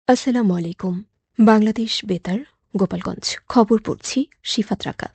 আসসালামু আলাইকুম। বাংলাদেশ বেতার, গোপালগঞ্জ। খবর পড়ছি শিফাত রাকা।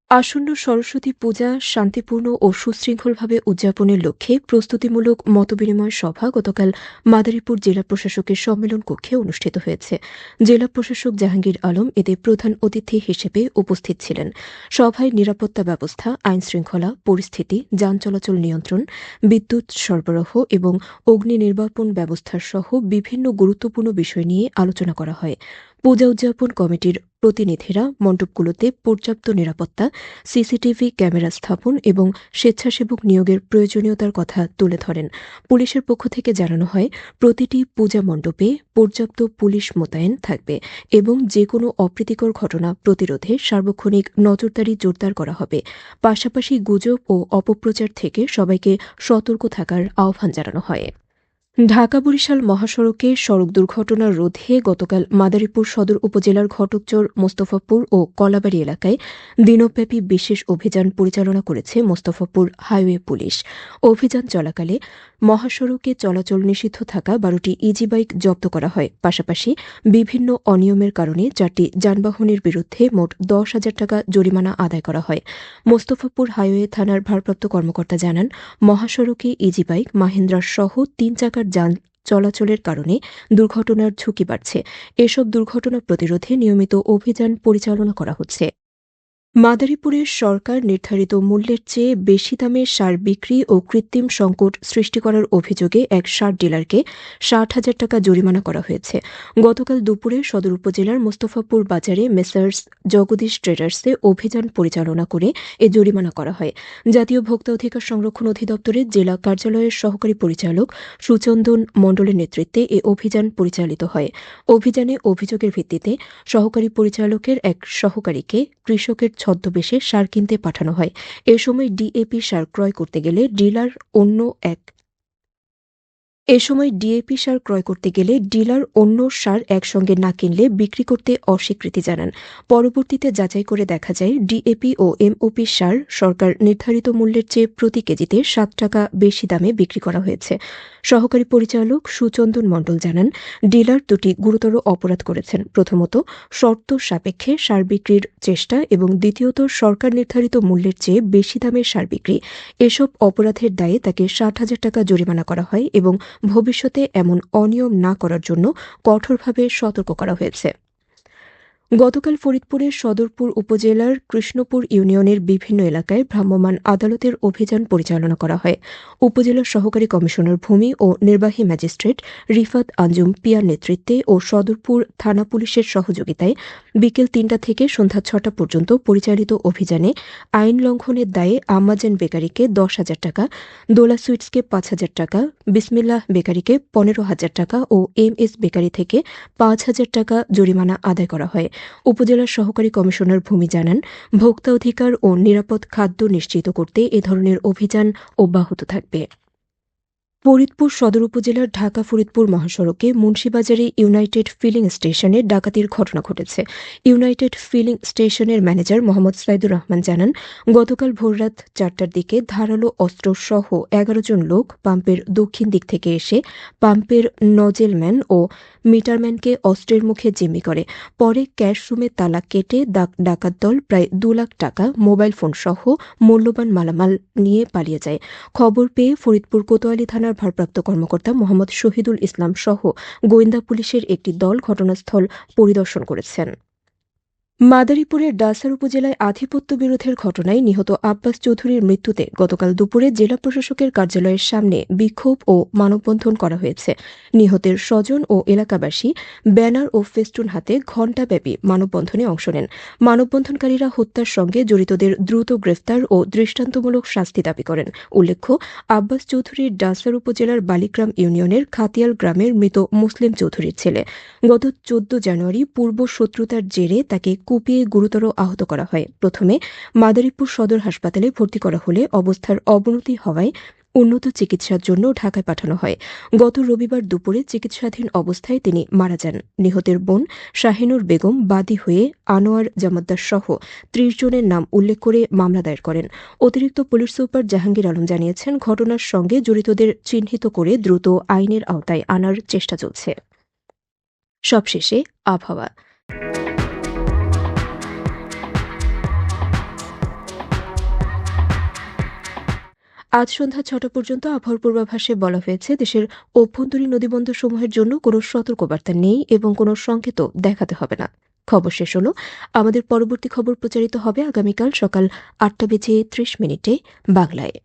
আসন্ন সরস্বতী পূজা শান্তিপূর্ণ ও সুশৃঙ্খলভাবে উদযাপনের লক্ষ্যে প্রস্তুতিমূলক মতবিনিময় সভা গতকাল মাদারীপুর জেলা প্রশাসকের সম্মেলন কক্ষে অনুষ্ঠিত হয়েছে। জেলা প্রশাসক জাহাঙ্গীর আলম এতে প্রধান অতিথি হিসেবে উপস্থিত ছিলেন। সভায় নিরাপত্তা ব্যবস্থা, আইনশৃঙ্খলা পরিস্থিতি, যান চলাচল নিয়ন্ত্রণ, বিদ্যুৎ সরবরাহ এবং অগ্নি নির্বাপন ব্যবস্থা সহ বিভিন্ন গুরুত্বপূর্ণ বিষয় নিয়ে আলোচনা করা হয়। পূজা উদযাপন কমিটির প্রতিনিধিরা মণ্ডপগুলোতে পর্যাপ্ত নিরাপত্তা, সিসিটিভি ক্যামেরা স্থাপন এবং স্বেচ্ছাসেবক নিয়োগের প্রয়োজনীয়তার কথা তুলে ধরেন। পুলিশের পক্ষ থেকে জানানো হয়, প্রতিটি পূজা মণ্ডপে পর্যাপ্ত পুলিশ মোতায়েন থাকবে এবং যেকোনো অপ্রীতিকর ঘটনা প্রতিরোধে সার্বক্ষণিক নজরদারি জোরদার করা হবে। পাশাপাশি গুজব ও অপপ্রচার থেকে সবাইকে সতর্ক থাকার আহ্বান জানানো হয়। ঢাকা-বরিশাল মহাসড়কে সড়ক দুর্ঘটনা রোধে গতকাল মাদারীপুর সদর উপজেলার ঘটকচর, মোস্তফাপুর ও কলাবাড়ি এলাকায় দিনব্যাপী বিশেষ অভিযান পরিচালনা করেছে মোস্তফাপুর হাইওয়ে পুলিশ। অভিযান চলাকালে মহাসড়কে চলাচল নিষিদ্ধ থাকা ১২টি ইজি বাইক জব্দ করা হয়। পাশাপাশি বিভিন্ন অনিয়মের কারণে ৪টি যানবাহনের বিরুদ্ধে মোট ১০,০০০ টাকা জরিমানা আদায় করা হয়। মোস্তফাপুর হাইওয়ে থানার ভারপ্রাপ্ত কর্মকর্তা জানান, মহাসড়কে ইজি বাইক, মাহিন্দ্রা সহ ৩ চাকার যান চলাচলের কারণে দুর্ঘটনার ঝুঁকি বাড়ছে। এসব দুর্ঘটনা প্রতিরোধে নিয়মিত অভিযান পরিচালনা করা হচ্ছে। মাদারীপুরে সরকার নির্ধারিত মূল্যের চেয়ে বেশি দামে সার বিক্রি ও কৃত্রিম সংকট সৃষ্টি করার অভিযোগে এক সার ডিলারকে ৬০,০০০ টাকা জরিমানা করা হয়েছে। গতকাল দুপুরে সদর উপজেলার মোস্তফাপুর বাজারে মেসার্স জগদীশ ট্রেডার্সে অভিযান পরিচালনা করে এ জরিমানা করা হয়। জাতীয় ভোক্তা অধিকার সংরক্ষণ অধিদপ্তরের জেলা কার্যালয়ের সহকারী পরিচালক সুচন্দন মণ্ডলের নেতৃত্বে এ অভিযান পরিচালিত হয়। অভিযানে অভিযোগের ভিত্তিতে সহকারী পরিচালকের এক সহকারীকে কৃষকের ছদ্মবেশে সার কিনতে পাঠানো হয়। এ সময় ডিএপি সার ক্রয় করতে গেলে ডিলার অন্য সার একসঙ্গে না কিনলে বিক্রি করতে অস্বীকৃতি জানান। পরবর্তীতে যাচাই করে দেখা যায়, ডিএপি ও এমওপি সার সরকার নির্ধারিত মূল্যের চেয়ে প্রতি কেজিতে ৭ টাকা বেশি দামে বিক্রি করা হয়েছে। সহকারী পরিচালক সুচন্দন মণ্ডল জানান, ডিলার দুটি গুরুতর অপরাধ করেছেন। প্রথমত, শর্ত সাপেক্ষে সার বিক্রির চেষ্টা এবং দ্বিতীয়ত, সরকার নির্ধারিত মূল্যের চেয়ে বেশি দামের সার বিক্রি। এসব অপরাধের দায়ে তাকে ৬০,০০০ টাকা জরিমানা করা হয় এবং ভবিষ্যতে এমন অনিয়ম না করার জন্য কঠোরভাবে সতর্ক করা হয়েছে। গতকাল ফরিদপুরের সদরপুর উপজেলার কৃষ্ণপুর ইউনিয়নের বিভিন্ন এলাকায় ভ্রাম্যমাণ আদালতের অভিযান পরিচালনা করা হয়। উপজেলা সহকারী কমিশনার ভূমি ও নির্বাহী ম্যাজিস্ট্রেট রিফাত আঞ্জুম পিয়ার নেতৃত্বে ও সদরপুর থানা পুলিশের সহযোগিতায় বিকেল ৩টা থেকে সন্ধ্যা ৬টা পর্যন্ত পরিচালিত অভিযানে আইন লঙ্ঘনের দায়ে আমাজেন বেকারিকে ১০,০০০ টাকা, দোলা সুইটসকে ৫,০০০ টাকা, বিসমিল্লাহ বেকারিকে ১৫,০০০ টাকা ও এমএস বেকারি থেকে ৫,০০০ টাকা জরিমানা আদায় করা হয়। উপজেলার সহকারী কমিশনার ভূমি জানান, ভোক্তা অধিকার ও নিরাপদ খাদ্য নিশ্চিত করতে এ ধরনের অভিযান অব্যাহত থাকবে। ফরিদপুর সদর উপজেলার ঢাকা-ফরিদপুর মহাসড়কে মুন্সিবাজারে ইউনাইটেড ফিলিং স্টেশনে ডাকাতির ঘটনা ঘটেছে। ইউনাইটেড ফিলিং স্টেশনের ম্যানেজার মোহাম্মদ সাইদুর রহমান জানান, গতকাল ভোররাত ৪টার দিকে ধারালো অস্ত্রসহ ১১ জন লোক পাম্পের দক্ষিণ দিক থেকে এসে পাম্পের নজেলম্যান ও মিটারম্যানকে অস্ত্রের মুখে জিম্মি করে। পরে ক্যাশ রুমে তালা কেটে ডাকাত দল প্রায় ২ লাখ টাকা, মোবাইল ফোনসহ মূল্যবান মালামাল নিয়ে পালিয়ে যায়। খবর পেয়ে ফরিদপুর কোতোয়ালি থানার ভারপ্রাপ্ত কর্মকর্তা মোহাম্মদ শহীদুল ইসলাম সহ গোয়েন্দা পুলিশের একটি দল ঘটনাস্থল পরিদর্শন করেছেন। মাদারীপুরের ডাসার উপজেলায় আধিপত্য বিরোধের ঘটনায় নিহত আব্বাস চৌধুরীর মৃত্যুতে গতকাল দুপুরে জেলা প্রশাসকের কার্যালয়ের সামনে বিক্ষোভ ও মানববন্ধন করা হয়েছে। নিহতের স্বজন ও এলাকাবাসী ব্যানার ও ফেস্টুন হাতে ঘণ্টাব্যাপী মানববন্ধনে অংশ নেন। মানববন্ধনকারীরা হত্যার সঙ্গে জড়িতদের দ্রুত গ্রেফতার ও দৃষ্টান্তমূলক শাস্তি দাবি করেন। উল্লেখ্য, আব্বাস চৌধুরী ডাসার উপজেলার বালিগ্রাম ইউনিয়নের খাতিয়াল গ্রামের মৃত মুসলিম চৌধুরীর ছেলে। গত ১৪ জানুয়ারি পূর্ব শত্রুতার জেরে তাকে কুপিয়ে গুরুতর আহত করা হয়। প্রথমে মাদারীপুর সদর হাসপাতালে ভর্তি করা হলে অবস্থার অবনতি হওয়ায় উন্নত চিকিৎসার জন্য ঢাকায় পাঠানো হয়। গত রবিবার দুপুরে চিকিৎসাধীন অবস্থায় তিনি মারা যান। নিহতের বোন শাহিনুর বেগম বাদী হয়ে আনোয়ার জামাদ্দার সহ ৩০ জনের নাম উল্লেখ করে মামলা দায়ের করেন। অতিরিক্ত পুলিশ সুপার জাহাঙ্গীর আলম জানিয়েছেন, ঘটনার সঙ্গে জড়িতদের চিহ্নিত করে দ্রুত আইনের আওতায় আনার চেষ্টা চলছে। সবশেষে আবহাওয়া। আজ সন্ধ্যা ৬টা পর্যন্ত আবহাওয়ার পূর্বাভাসে বলা হয়েছে, দেশের অভ্যন্তরীণ নদীবন্দরসমূহের জন্য কোনো সতর্কবার্তা নেই এবং কোনো সংকেতও দেখাতে হবে না। খবর শেষ হলো। আমাদের পরবর্তী খবর প্রচারিত হবে আগামীকাল সকাল ৮টা বেজে ৩০ মিনিটে বাংলায়।